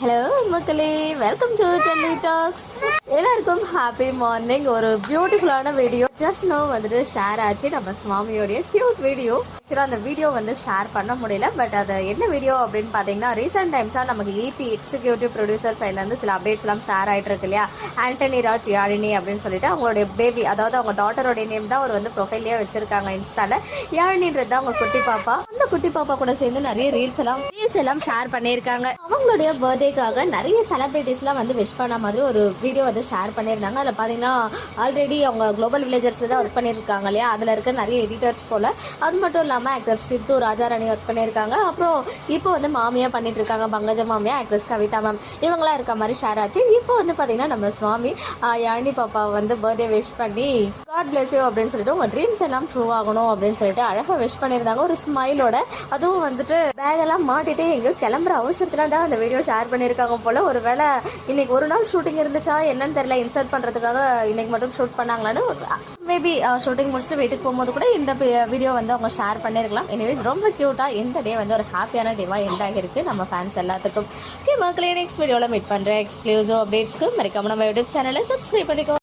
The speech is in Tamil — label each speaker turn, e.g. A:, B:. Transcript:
A: ஹலோ மக்களே, வெல்கம் டு டெல்லி டாக்ஸ். எல்லாருக்கும் ஹாப்பி மார்னிங். ஒரு பியூட்டிஃபுல்லான வீடியோ ஜஸ்ட் நோ வந்துட்டு ஷேர் ஆச்சு. நம்ம சுவாமியோடைய கியூட் வீடியோ. ஆக்சுவலாக அந்த வீடியோ வந்து ஷேர் பண்ண முடியல. பட் அது என்ன வீடியோ அப்படின்னு பார்த்தீங்கன்னா, ரீசெண்ட் டைம்ஸாக நமக்கு ஏபி எக்ஸிக்யூட்டிவ் ப்ரொடியூசர் சைட்லேருந்து சில அப்டேட்ஸ் எல்லாம் ஷேர் ஆகிட்டு இருக்கு இல்லையா. ஆண்டனி ராஜ் யாழினி அப்படின்னு சொல்லிட்டு அவங்களுடைய பேபி, அதாவது அவங்க டாட்டரோடைய நேம் தான் அவர் வந்து ப்ரொஃபைல்லேயே வச்சிருக்காங்க இன்ஸ்டால. யாழினின்றது தான் அவங்க குட்டி பாப்பா. அந்த குட்டி பாப்பா கூட சேர்ந்து நிறைய ரீல்ஸ் எல்லாம் ஷேர் பண்ணியிருக்காங்க. அவங்களுடைய பர்த்டேக்காக நிறைய செலிபிரிட்டிஸ்லாம் வந்து விஷ் பண்ண மாதிரி ஒரு வீடியோ வந்து ஷேர் பண்ணியிருந்தாங்க. அதில் பார்த்தீங்கன்னா ஆல்ரெடி அவங்க குளோபல் வில்லேஜர்ஸில் தான் ஒர்க் பண்ணியிருக்காங்க இல்லையா. அதில் இருக்க நிறைய எடிட்டர்ஸ் போல். அது மட்டும் இல்லாமல் ஆக்டர் சித்து ராஜாராணி ஒர்க் பண்ணியிருக்காங்க. அப்புறம் இப்போ வந்து மாமியாக பண்ணிட்டு இருக்காங்க பங்கஜ மாமியா, ஆக்ட்ரஸ் கவிதா மேம், இவங்களாம் இருக்க மாதிரி ஷேர் ஆச்சு. இப்போ வந்து பார்த்தீங்கன்னா நம்ம சுவாமி யாழினி பாப்பா வந்து பர்த்டே விஷ் பண்ணி காட் பிளஸ் யூ அப்படின்னு சொல்லிட்டு உங்கள் ட்ரீம்ஸ் எல்லாம் ட்ரூ ஆகணும் அப்படின்னு சொல்லிட்டு அழகாக விஷ் பண்ணியிருந்தாங்க ஒரு ஸ்மைலோட. அதுவும் வந்துட்டு பேகெல்லாம் மாட்டிட்டு எங்கேயோ கிளம்புற அவசரத்தில் தான் அந்த வீடியோ ஷேர் பண்ணியிருக்காங்க போல். ஒரு வேளை இன்னைக்கு ஒரு நாள் ஷூட்டிங் இருந்துச்சா என்னன்னு தெரியல, இன்சர்ட் பண்ணுறதுக்காக இன்னைக்கு மட்டும் ஷூட் பண்ணாங்களான்னு. மேபி ஷூட்டிங் முடிச்சுட்டு வீட்டுக்கு போகும்போது கூட இந்த வீடியோ வந்து அவங்க ஷேர் பண்ணியிருக்கலாம். எனிவேஸ் ரொம்ப க்யூட்டாக இந்த டே வந்து ஒரு ஹாப்பியான டேவாக எண்ட் ஆகிருக்கு நம்ம ஃபேன்ஸ் எல்லாத்துக்கும். ஓகே மக்களே, நெக்ஸ்ட் வீடியோவில் மீட் பண்ணுறேன். எக்ஸ்க்ளூசிவ் அப்டேட்ஸ்க்கு மறக்காம நம்ம யூடியூப் சேனலை சப்ஸ்கிரைப் பண்ணிக்கோ.